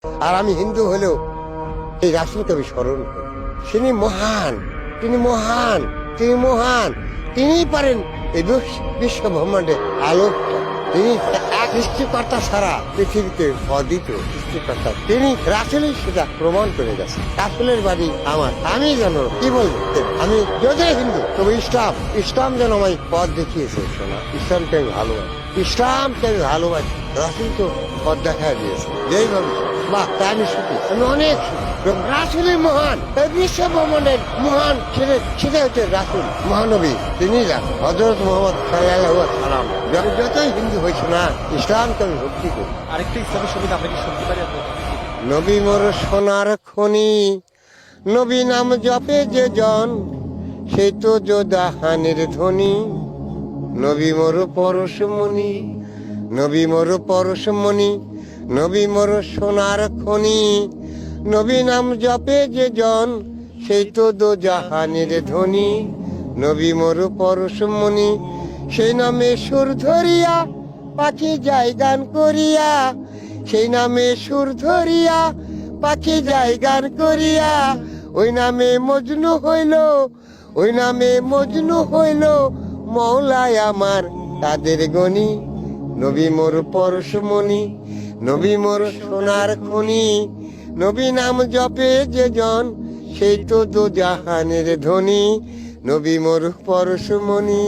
আর আমি হিন্দু হলেও এই রাসূলকে আমি স্মরণ করি। তিনি মহান, তিনি মহান, তিনি মহান। তিনিই পারেন এই বিশ্ব ব্রহ্মাণ্ডে আলোকটা। তিনি এক সৃষ্টিকর্তা ছাড়া পৃথিবীতে অদ্বিতীয় সৃষ্টিকর্তা। তিনি রাসূলই সেটা প্রমাণ করে গেছে। রাসূলের বাণী আমার, আমি যেন কি বলবো, আমি যদি হিন্দু তবে ইসলাম যেন আমায় পথ দেখিয়েছে। শোনা, ইসলামকে আমি ভালোবাসি, ইসলামকে আমি ভালোবাসি। রাসূল তো পথ দেখা দিয়েছে যেইভাবে। বাহ, তাই আমি সুখী, আমি অনেক সুখী। রাসূলই মহান, এই বিশ্ব ব্রহ্মাণ্ডের মহান সেটা হচ্ছে রাসূল, মহানবী। তিনি হযরত মুহাম্মদ সাল্লাল্লাহু আলাইহি ওয়াসাল্লাম। যতই হিন্দু হয়েছে না, ইসলামকে আমি ভক্তি করি। আরেকটা ইসলামী সঙ্গীত আমরা কি শুনতে পারি আপনার? নবী মোর সোনার খনি, নবী নাম জপে যে জন, সেই তো যোদাহানের ধ্বনি। নবী মোর পরশমণি, নবী মোর পরশমণি, নবী মোর সোনার খনি, নবী নাম জপে যে জন, সেই তো দোজাহানের ধ্বনি। নবী মোর পরশমণি, সেই নামে সুর ধরিয়া পাখি যায় গান করিয়া, সেই নামে সুর ধরিয়া পাখি যায় গান করিয়া। ওই নামে মজনু হইল, ওই নামে মজনু হইল মওলায় আমার তাদের গনি। নবী মোর পরশমণি, নবী মোর সোনার খনি, নবী নাম জপে যে জন, সেই তো দোজাহানের ধ্বনি। নবী মোর পরশমণি।